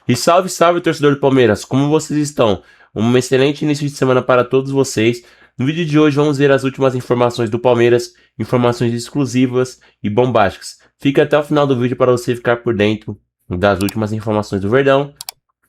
E salve, salve, torcedor do Palmeiras! Como vocês estão? Um excelente início de semana para todos vocês. No vídeo de hoje vamos ver as últimas informações do Palmeiras, informações exclusivas e bombásticas. Fique até o final do vídeo para você ficar por dentro das últimas informações do Verdão.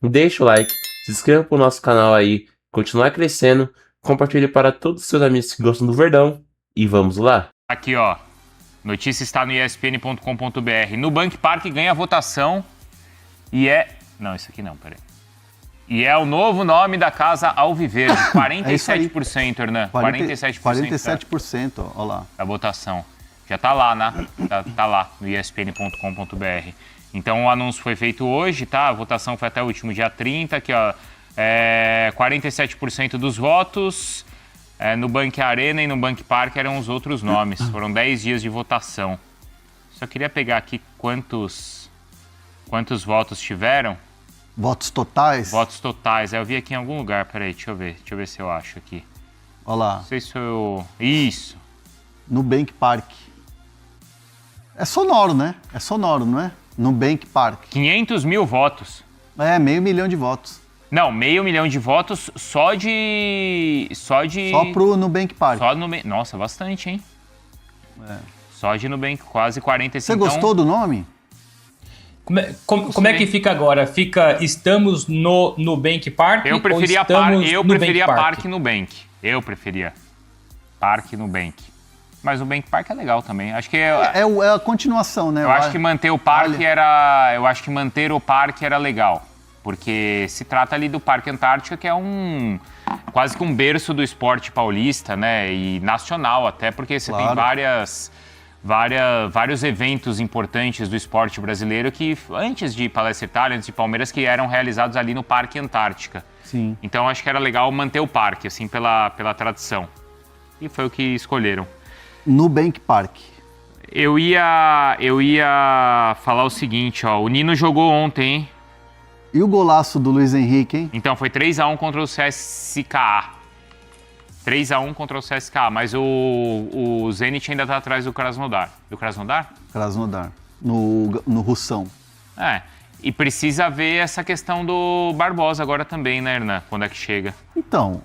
Deixa o like, se inscreva para o nosso canal aí, continuar crescendo, compartilhe para todos os seus amigos que gostam do Verdão e vamos lá! Aqui, ó, notícia está no espn.com.br. Nubank Park ganha votação e é... Não, isso aqui não, peraí. E é o novo nome da Casa Alviverde, 47%, Hernan. 47%. 47%, ó lá. Da votação. Já tá lá, né? Tá lá no espn.com.br. Então o anúncio foi feito hoje, tá? A votação foi até o último dia 30, aqui, ó. 47% dos votos. Nubank Arena e Nubank Park eram os outros nomes. Foram 10 dias de votação. Só queria pegar aqui quantos votos tiveram. Votos totais? Votos totais. Eu vi aqui em algum lugar, peraí, deixa eu ver se eu acho aqui. Olha lá. Não sei se eu... Isso. Nubank Park. É sonoro, né? É sonoro, não é? Nubank Park. 500 mil votos. É, 500 mil de votos. Não, 500 mil de votos só pro Nubank Park. Nossa, bastante, hein? Só de Nubank, quase 45. Você gostou do nome? Como é que fica agora? Fica estamos no Nubank Park? Eu preferia Park Nubank. Eu preferia Park Nubank. Mas o Nubank Park é legal também. Acho que é a continuação, né? Eu acho que manter o parque era legal. Porque se trata ali do Parque Antártica, que é quase que um berço do esporte paulista, né? E nacional até, porque você tem vários eventos importantes do esporte brasileiro que, antes de Palestra Itália, antes de Palmeiras, que eram realizados ali no Parque Antártica. Sim. Então acho que era legal manter o parque, assim, pela tradição. E foi o que escolheram. Nubank Park. Eu ia falar o seguinte, ó. O Nino jogou ontem, hein? E o golaço do Luiz Henrique, hein? Então, foi 3-1 contra o CSKA. 3-1 contra o CSKA, mas o Zenit ainda tá atrás do Krasnodar. Do Krasnodar? Krasnodar, no Russão. E precisa ver essa questão do Barbosa agora também, né, Hernan? Quando é que chega? Então,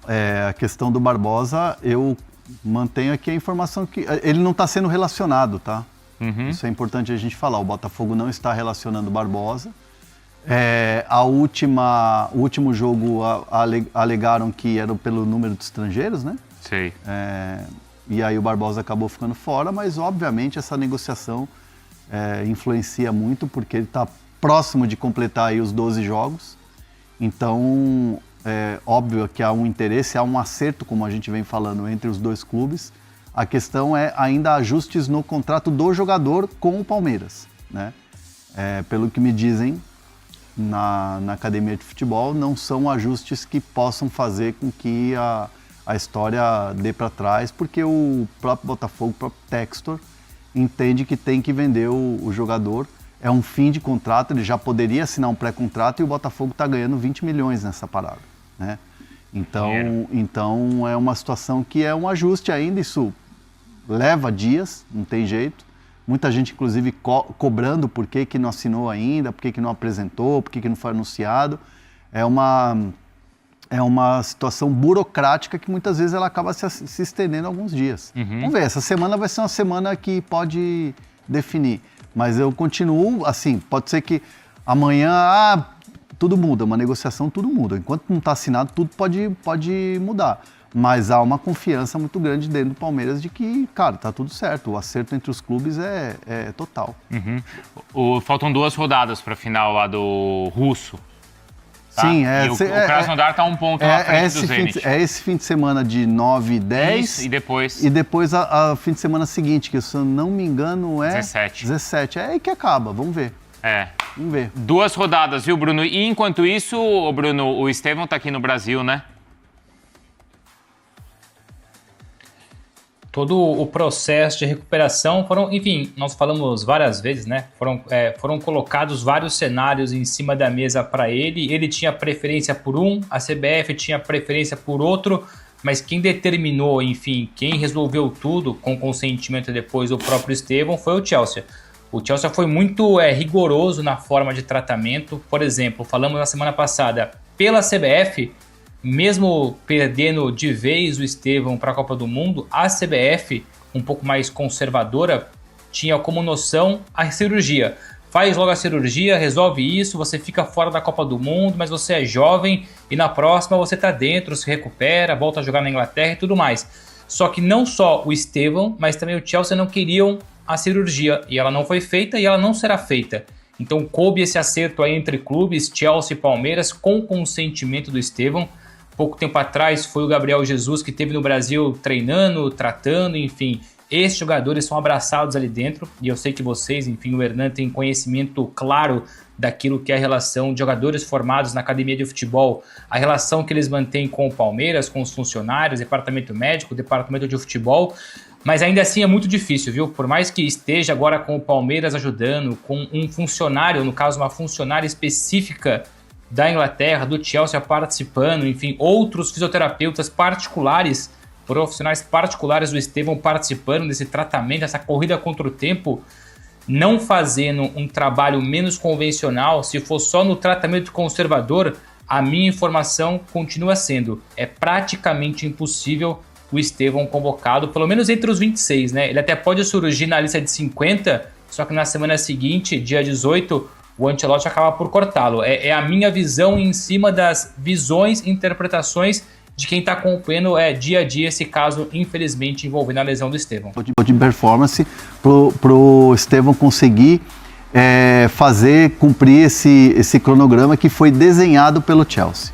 a questão do Barbosa, eu mantenho aqui a informação que ele não está sendo relacionado, tá? Uhum. Isso é importante a gente falar. O Botafogo não está relacionando o Barbosa. O último jogo alegaram que era pelo número de estrangeiros, né? Sei. E aí o Barbosa acabou ficando fora, mas obviamente essa negociação influencia muito, porque ele está próximo de completar aí os 12 jogos. Então, óbvio que há um interesse, há um acerto, como a gente vem falando, entre os dois clubes. A questão é ainda ajustes no contrato do jogador com o Palmeiras, né? Pelo que me dizem, na academia de futebol, não são ajustes que possam fazer com que a história dê para trás, porque o próprio Botafogo, o próprio Textor, entende que tem que vender o jogador. É um fim de contrato, ele já poderia assinar um pré-contrato e o Botafogo está ganhando 20 milhões nessa parada, né? Então é uma situação que é um ajuste ainda, isso leva dias, não tem jeito. Muita gente, inclusive, cobrando por que não assinou ainda, por que não apresentou, por que não foi anunciado. É uma situação burocrática que muitas vezes ela acaba se estendendo alguns dias. Uhum. Vamos ver, essa semana vai ser uma semana que pode definir. Mas eu continuo, assim, pode ser que amanhã tudo muda, uma negociação tudo muda. Enquanto não está assinado, tudo pode mudar. Mas há uma confiança muito grande dentro do Palmeiras de que, cara, tá tudo certo. O acerto entre os clubes é total. Uhum. Faltam 2 rodadas para a final lá do Russo. Tá? Sim, o Krasnodar tá um ponto na frente do Zenit. Esse fim de semana de 9 e 10. Isso, e depois? E depois a fim de semana seguinte, que se eu não me engano é... 17. É aí que acaba, vamos ver. Vamos ver. 2 rodadas, viu, Bruno? E enquanto isso, Bruno, o Estevão tá aqui no Brasil, né? Todo o processo de recuperação enfim, nós falamos várias vezes, né? Foram colocados vários cenários em cima da mesa para ele. Ele tinha preferência por um, a CBF tinha preferência por outro, mas quem determinou, enfim, quem resolveu tudo com consentimento depois do próprio Estevão foi o Chelsea. O Chelsea foi muito rigoroso na forma de tratamento. Por exemplo, falamos na semana passada, pela CBF, mesmo perdendo de vez o Estevão para a Copa do Mundo, a CBF, um pouco mais conservadora, tinha como noção a cirurgia. Faz logo a cirurgia, resolve isso, você fica fora da Copa do Mundo, mas você é jovem e na próxima você tá dentro, se recupera, volta a jogar na Inglaterra e tudo mais. Só que não só o Estevão, mas também o Chelsea não queriam a cirurgia e ela não foi feita e ela não será feita. Então coube esse acerto aí entre clubes, Chelsea e Palmeiras, com consentimento do Estevão. Pouco tempo atrás foi o Gabriel Jesus que esteve no Brasil treinando, tratando, enfim. Esses jogadores são abraçados ali dentro e eu sei que vocês, enfim, o Hernan tem conhecimento claro daquilo que é a relação de jogadores formados na academia de futebol, a relação que eles mantêm com o Palmeiras, com os funcionários, departamento médico, departamento de futebol, mas ainda assim é muito difícil, viu? Por mais que esteja agora com o Palmeiras ajudando, com um funcionário, no caso uma funcionária específica da Inglaterra, do Chelsea participando, enfim, outros fisioterapeutas particulares, profissionais particulares do Estevão participando desse tratamento, essa corrida contra o tempo, não fazendo um trabalho menos convencional, se for só no tratamento conservador, a minha informação continua sendo, é praticamente impossível o Estevão convocado, pelo menos entre os 26, né? Ele até pode surgir na lista de 50, só que na semana seguinte, dia 18, o Ancelotti acaba por cortá-lo. É a minha visão em cima das visões e interpretações de quem está acompanhando dia a dia esse caso, infelizmente, envolvendo a lesão do Estevão. De performance pro Estevão conseguir cumprir esse cronograma que foi desenhado pelo Chelsea.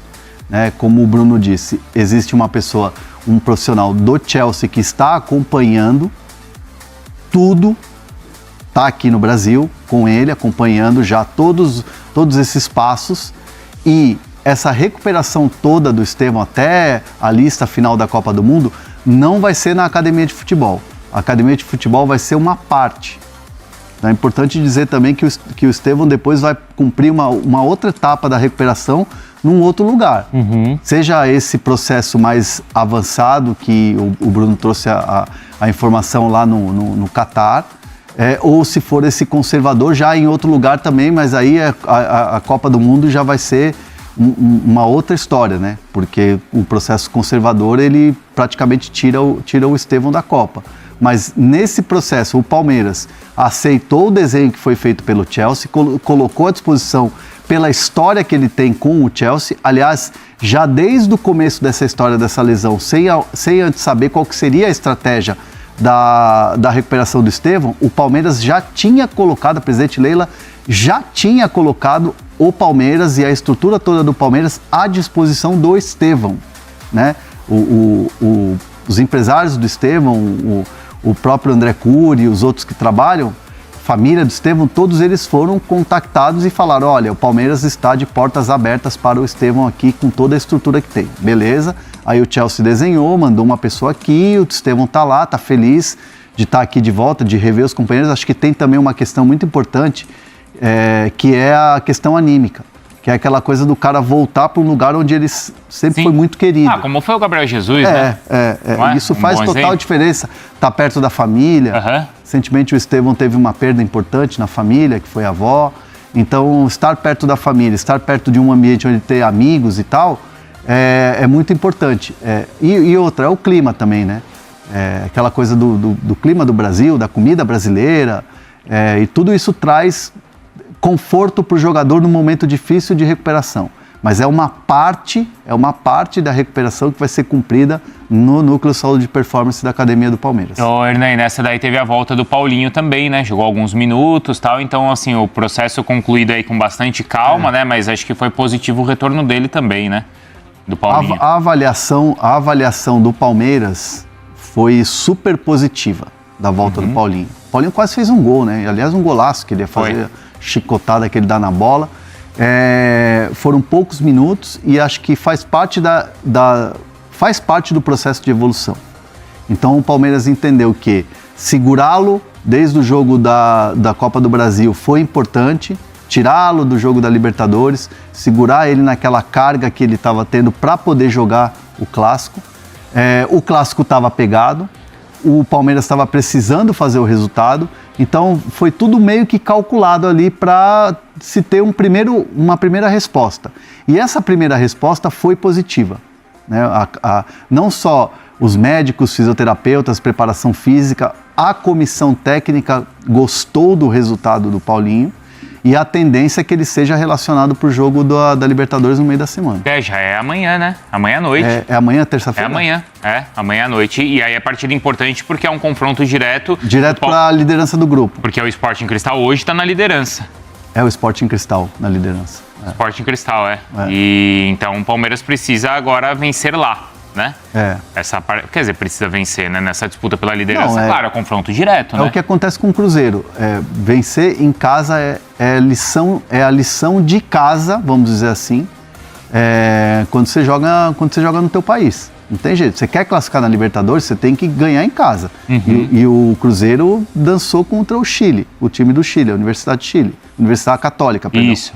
Né? Como o Bruno disse, existe uma pessoa, um profissional do Chelsea que está acompanhando tudo, está aqui no Brasil com ele, acompanhando já todos esses passos, e essa recuperação toda do Estevão até a lista final da Copa do Mundo não vai ser na academia de futebol. A academia de futebol vai ser uma parte. É importante dizer também que o Estevão depois vai cumprir uma outra etapa da recuperação num outro lugar. Seja esse processo mais avançado, que o Bruno trouxe a informação lá no Catar, ou se for esse conservador já em outro lugar também, mas aí a Copa do Mundo já vai ser uma outra história, né? Porque o processo conservador, ele praticamente tira o Estevão da Copa. Mas nesse processo, o Palmeiras aceitou o desenho que foi feito pelo Chelsea, colocou à disposição pela história que ele tem com o Chelsea. Aliás, já desde o começo dessa história dessa lesão, sem antes saber qual que seria a estratégia da recuperação do Estevão, o Palmeiras já tinha colocado, a presidente Leila já tinha colocado o Palmeiras e a estrutura toda do Palmeiras à disposição do Estevão, né? Os empresários do Estevão, o próprio André Cury, os outros que trabalham, família do Estevão, todos eles foram contactados e falaram: olha, o Palmeiras está de portas abertas para o Estevão aqui com toda a estrutura que tem. Beleza? Aí o Chelsea desenhou, mandou uma pessoa aqui, o Estevão está lá, está feliz de estar aqui de volta, de rever os companheiros. Acho que tem também uma questão muito importante, que é a questão anímica, que é aquela coisa do cara voltar para um lugar onde ele sempre foi muito querido. Como foi o Gabriel Jesus, né? Isso faz total diferença. Tá perto da família. Recentemente o Estevão teve uma perda importante na família, que foi a avó. Então, estar perto da família, estar perto de um ambiente onde tem amigos e tal, é muito importante. E outra, é o clima também, né? Aquela coisa do clima do Brasil, da comida brasileira, e tudo isso traz conforto para o jogador num momento difícil de recuperação. Mas é uma parte da recuperação que vai ser cumprida no Núcleo de Saúde e Performance da Academia do Palmeiras. Hernan, nessa daí teve a volta do Paulinho também, né? Jogou alguns minutos e tal, então assim, o processo concluído aí com bastante calma, né? Mas acho que foi positivo o retorno dele também, né? Do Paulinho. A avaliação do Palmeiras foi super positiva da volta do Paulinho. O Paulinho quase fez um gol, né? Aliás, um golaço que ele ia fazer, chicotada que ele dá na bola. Foram poucos minutos e acho que faz parte do processo de evolução. Então o Palmeiras entendeu que segurá-lo desde o jogo da Copa do Brasil foi importante, tirá-lo do jogo da Libertadores, segurar ele naquela carga que ele estava tendo para poder jogar o Clássico. O Clássico estava pegado, o Palmeiras estava precisando fazer o resultado, então foi tudo meio que calculado ali para se ter uma primeira resposta. E essa primeira resposta foi positiva, né? Não só os médicos, fisioterapeutas, preparação física, a comissão técnica gostou do resultado do Paulinho, e a tendência é que ele seja relacionado para o jogo da Libertadores no meio da semana. Já é amanhã, né? Amanhã à noite. É amanhã, terça-feira? Amanhã à noite. E aí é partida importante porque é um confronto direto. Direto para a liderança do grupo. Porque o Sporting Cristal hoje está na liderança. É o Sporting Cristal na liderança. Sporting Cristal, E então o Palmeiras precisa agora vencer lá, né? Quer dizer, precisa vencer, né? Nessa disputa pela liderança, claro, é confronto direto, né? É o que acontece com o Cruzeiro. Vencer em casa é a lição de casa, vamos dizer assim, quando você joga no teu país. Não tem jeito. Você quer classificar na Libertadores, você tem que ganhar em casa. E o Cruzeiro dançou contra o Chile, o time do Chile, a Universidade de Chile, Universidade Católica, perdão. Isso.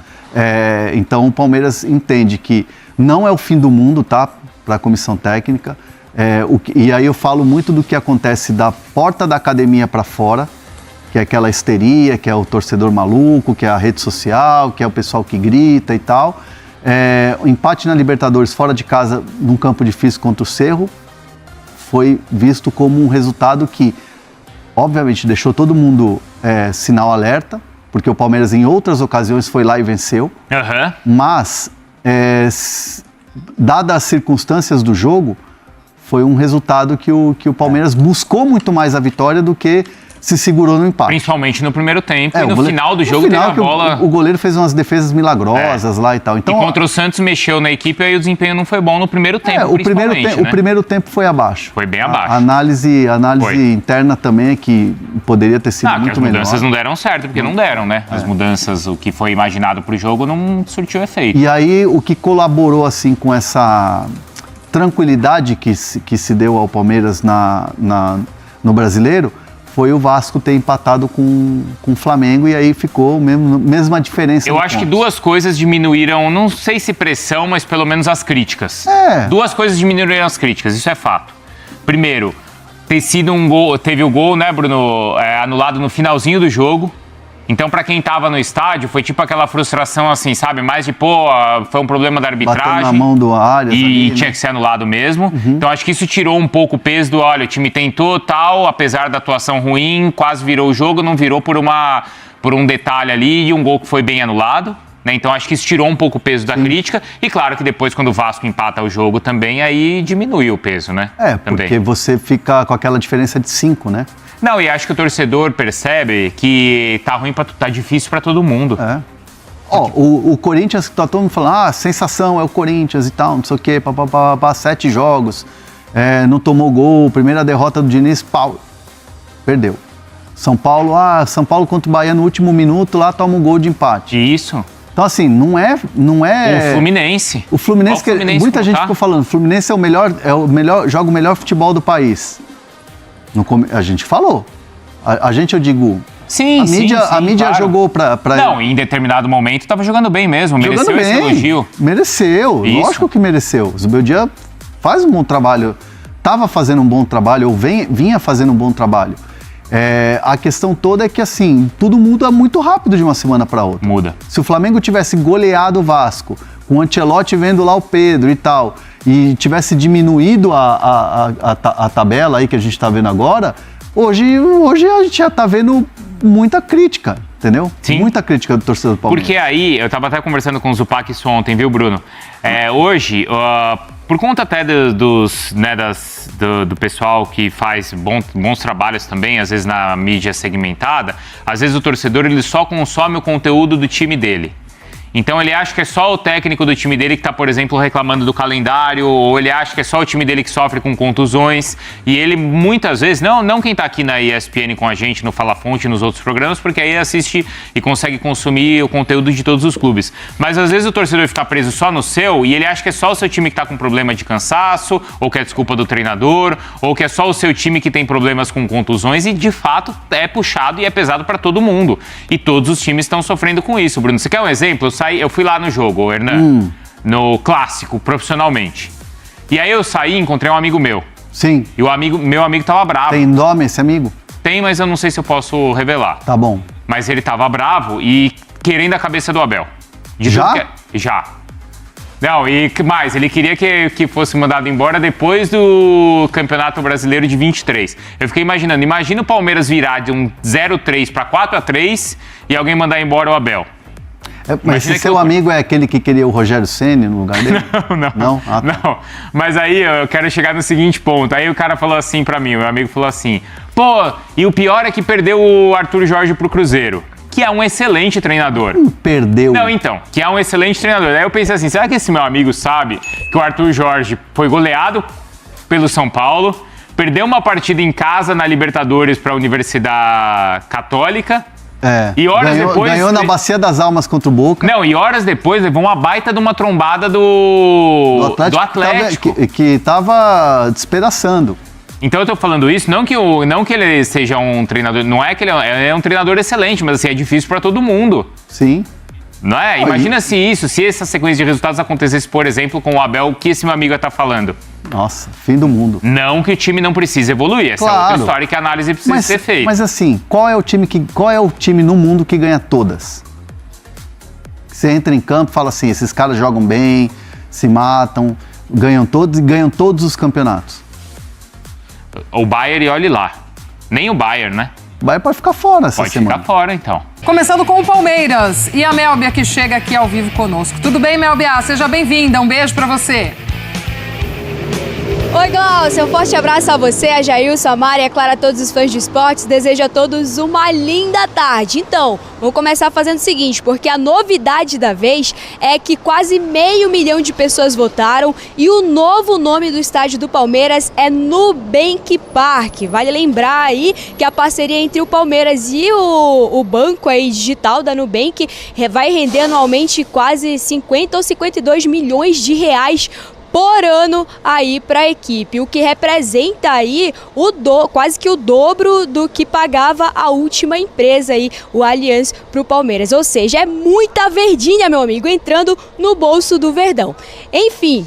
Então o Palmeiras entende que não é o fim do mundo, tá? Para a comissão técnica. E aí eu falo muito do que acontece da porta da academia para fora, que é aquela histeria, que é o torcedor maluco, que é a rede social, que é o pessoal que grita e tal. O empate na Libertadores fora de casa, num campo difícil contra o Cerro, foi visto como um resultado que, obviamente, deixou todo mundo sinal alerta, porque o Palmeiras em outras ocasiões foi lá e venceu, mas, dadas as circunstâncias do jogo, foi um resultado que o Palmeiras buscou muito mais a vitória do que se segurou no empate. Principalmente no primeiro tempo e no final do jogo teve a bola... O goleiro fez umas defesas milagrosas lá e tal. Então, e contra o Santos mexeu na equipe e aí o desempenho não foi bom no primeiro tempo, o primeiro tempo foi abaixo. Foi bem abaixo. A análise interna também é que poderia ter sido muito melhor. As mudanças não deram certo, porque não deram, né? As mudanças, o que foi imaginado para o jogo não surtiu efeito. E aí o que colaborou assim com essa tranquilidade que se deu ao Palmeiras no Brasileiro foi o Vasco ter empatado com o Flamengo e aí ficou mesma diferença. Eu acho que duas coisas diminuíram, não sei se pressão, mas pelo menos as críticas. Duas coisas diminuíram as críticas, isso é fato. Primeiro, teve o gol, né, Bruno, anulado no finalzinho do jogo. Então, para quem tava no estádio, foi tipo aquela frustração assim, sabe? Mais de, foi um problema da arbitragem. Bateu na mão do Arias e tinha que ser anulado mesmo. Então, acho que isso tirou um pouco o peso do, olha, o time tentou tal, apesar da atuação ruim, quase virou o jogo, não virou por um detalhe ali e um gol que foi bem anulado. Né? Então, acho que isso tirou um pouco o peso da crítica. E claro que depois, quando o Vasco empata o jogo também, aí diminui o peso, né? Porque você fica com aquela diferença de 5, né? Não, e acho que o torcedor percebe que tá ruim, tá difícil para todo mundo. O Corinthians, tá todo mundo falando, sensação, é o Corinthians e tal, não sei o quê, 7 jogos, não tomou gol, primeira derrota do Diniz, perdeu. São Paulo contra o Bahia no último minuto, lá toma um gol de empate. Isso. Então, assim, não é... O Fluminense. O Fluminense, muita gente ficou falando, o Fluminense joga o melhor futebol do país. A gente falou. Eu digo... Sim, a mídia claro. jogou pra... Não, em determinado momento estava jogando bem mesmo. Mereceu esse elogio. Mereceu, isso. Lógico que mereceu. O Zubeldia faz um bom trabalho. Estava fazendo um bom trabalho, ou vinha fazendo um bom trabalho. A questão toda é que, assim, tudo muda muito rápido de uma semana para outra. Muda. Se o Flamengo tivesse goleado o Vasco, com o Ancelotti vendo lá o Pedro e tal, e tivesse diminuído a tabela aí que a gente está vendo agora, hoje a gente já está vendo muita crítica, entendeu? Sim. Muita crítica do torcedor do Palmeiras. Porque aí, eu estava até conversando com o Zupac isso ontem, viu, Bruno? Hoje, por conta até do pessoal que faz bons trabalhos também, às vezes na mídia segmentada, às vezes o torcedor ele só consome o conteúdo do time dele. Então ele acha que é só o técnico do time dele que está, por exemplo, reclamando do calendário, ou ele acha que é só o time dele que sofre com contusões, e ele muitas vezes, não quem está aqui na ESPN com a gente, no Fala Fonte, nos outros programas, porque aí assiste e consegue consumir o conteúdo de todos os clubes. Mas às vezes o torcedor fica preso só no seu, e ele acha que é só o seu time que está com problema de cansaço, ou que é desculpa do treinador, ou que é só o seu time que tem problemas com contusões, e de fato é puxado e é pesado para todo mundo. E todos os times estão sofrendo com isso. Bruno, você quer um exemplo? Eu fui lá no jogo, Hernan, no clássico, profissionalmente. E aí eu saí e encontrei um amigo meu. Sim. E meu amigo tava bravo. Tem nome esse amigo? Tem, mas eu não sei se eu posso revelar. Tá bom. Mas ele tava bravo e querendo a cabeça do Abel. Já? Já. Não, e que mais? Ele queria que fosse mandado embora depois do Campeonato Brasileiro de 23. Eu fiquei imaginando, imagina o Palmeiras virar de um 0-3 para 4-3 e alguém mandar embora o Abel. Mas esse seu amigo é aquele que queria o Rogério Ceni no lugar dele? Não. Não? Ah, tá. Não. Mas aí eu quero chegar no seguinte ponto. Aí o cara falou assim pra mim, o meu amigo falou assim, pô, e o pior é que perdeu o Arthur Jorge pro Cruzeiro, que é um excelente treinador. Perdeu. Não, então, que é um excelente treinador. Aí eu pensei assim, será que esse meu amigo sabe que o Arthur Jorge foi goleado pelo São Paulo, perdeu uma partida em casa na Libertadores para a Universidade Católica, e horas depois... Ganhou na Bacia das Almas contra o Boca. Não, e horas depois levou uma baita de uma trombada do Atlético. Que tava despedaçando. Então eu tô falando isso, não que ele seja um treinador, não é que ele é um treinador excelente, mas assim, é difícil para todo mundo. Sim. Não é? Imagina se essa sequência de resultados acontecesse, por exemplo, com o Abel, o que esse meu amigo tá falando. Nossa, fim do mundo. Não que o time não precise evoluir, essa é outra história que a análise precisa ser feita. Mas assim, qual é o time no mundo que ganha todas? Você entra em campo e fala assim, esses caras jogam bem, se matam, ganham todos os campeonatos. O Bayern, e olhe lá. Nem o Bayern, né? O Bayern pode ficar fora essa semana. Pode ficar fora, então. Começando com o Palmeiras e a Melbia que chega aqui ao vivo conosco. Tudo bem, Melbia? Seja bem-vinda. Um beijo pra você. Oi, Glaucia, um forte abraço a você, a Jailson, a Mari e, é claro, a todos os fãs de esportes. Desejo a todos uma linda tarde. Então, vamos começar fazendo o seguinte, porque a novidade da vez é que quase 500 mil de pessoas votaram e o novo nome do estádio do Palmeiras é Nubank Park. Vale lembrar aí que a parceria entre o Palmeiras e o banco aí digital da Nubank vai render anualmente quase 50 ou 52 milhões de reais por ano aí para a equipe, o que representa aí quase que o dobro do que pagava a última empresa aí, o Allianz, para o Palmeiras. Ou seja, é muita verdinha, meu amigo, entrando no bolso do Verdão. Enfim,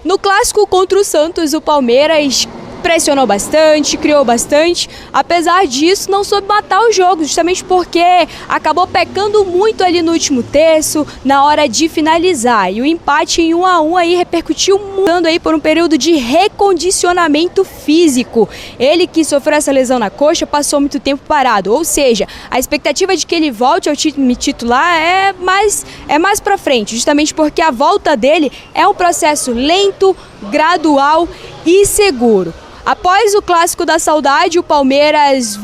no clássico contra o Santos, o Palmeiras pressionou bastante, criou bastante, apesar disso não soube matar o jogo, justamente porque acabou pecando muito ali no último terço, na hora de finalizar, e o empate em 1-1 aí repercutiu muito aí por um período de recondicionamento físico. Ele que sofreu essa lesão na coxa passou muito tempo parado, ou seja, a expectativa de que ele volte ao time titular é mais pra frente, justamente porque a volta dele é um processo lento, gradual e seguro. Após o Clássico da Saudade, o Palmeiras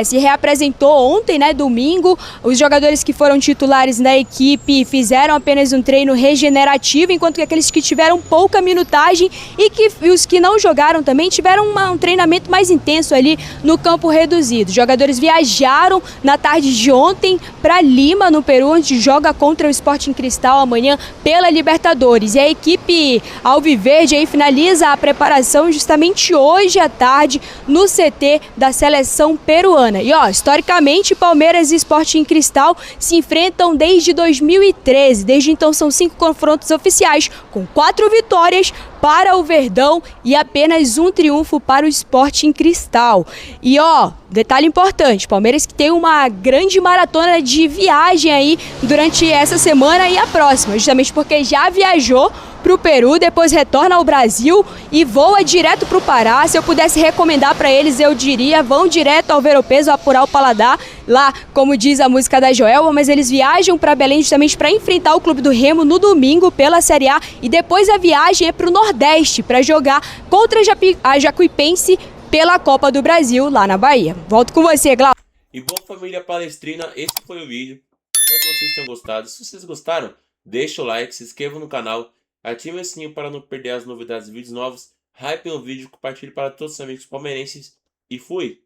se reapresentou ontem, domingo. Os jogadores que foram titulares da equipe fizeram apenas um treino regenerativo, enquanto que aqueles que tiveram pouca minutagem e os que não jogaram também tiveram um treinamento mais intenso ali no campo reduzido. Os jogadores viajaram na tarde de ontem para Lima, no Peru, onde joga contra o Sporting Cristal amanhã pela Libertadores. E a equipe alviverde aí finaliza a preparação justamente hoje à tarde no CT da seleção peruana. E historicamente, Palmeiras e Sporting Cristal se enfrentam desde 2013. Desde então são 5 confrontos oficiais, com 4 vitórias para o Verdão e apenas um triunfo para o Sporting Cristal. E detalhe importante, Palmeiras que tem uma grande maratona de viagem aí durante essa semana e a próxima, justamente porque já viajou para o Peru, depois retorna ao Brasil e voa direto para o Pará. Se eu pudesse recomendar para eles, eu diria, vão direto ao Ver-o-Peso, apurar o paladar, lá, como diz a música da Joelma, mas eles viajam para Belém justamente para enfrentar o Clube do Remo no domingo pela Série A e depois a viagem é para o Nordeste para jogar contra a Jacuipense pela Copa do Brasil lá na Bahia. Volto com você, Glaucio. E bom, família palestrina, esse foi o vídeo. Espero que vocês tenham gostado. Se vocês gostaram, deixa o like, se inscreva no canal, ative o sininho para não perder as novidades e vídeos novos, hype no vídeo, compartilhe para todos os amigos palmeirenses e fui!